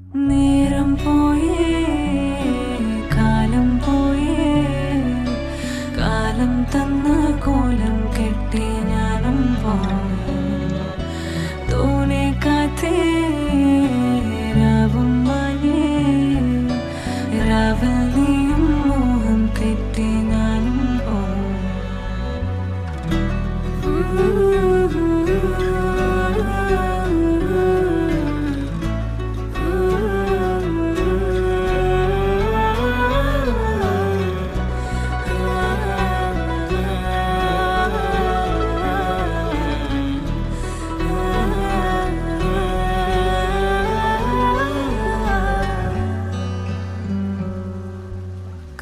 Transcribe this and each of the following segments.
നേരം പോയേ കാലം പോയേ കാലം തന്ന കോലം കെട്ടി ഞാനും പോയി തോനെ കാത്തേ രാവും മഞ്ഞേ രാവിൽ നീയും മോഹം തെറ്റി ഞാനും പോയി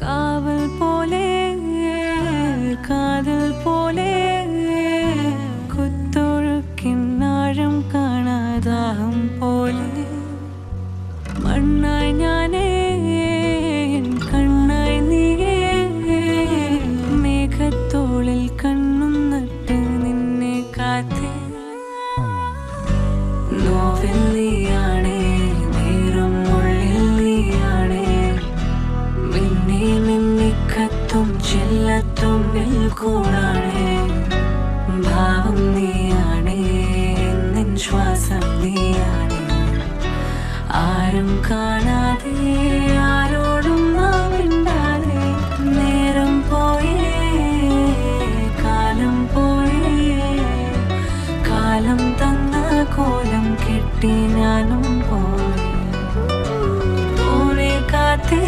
കാവൽ പോലെ കാതൽ പോലെ കുത്തൊഴുക്കിന്നാഴം കാണാതാഹം പോലെ മണ്ണായി ഞാനേ കണ്ണായി നീയേ മേഘത്തോളിൽ കണ്ണും നട്ട് നിന്നെ കാത്തേ നോവിൽ നീയാണേ നേരം ഉള്ളിൽ നീയാണേ മിന്നി മിന്നിക്കത്തും ചില്ലത്തുമ്പിൽ കൂടാണേ ഭാവം നീയാണേ നിൻ ശ്വാസം നീയാണേ ആരും കാണാതെ ആരോടും നാം മിണ്ടാതെ നേരം പോയേ കാലം പോയേ കാലം തന്ന കോലം കെട്ടി ഞാനും പോയി തോനെ കാത്തേ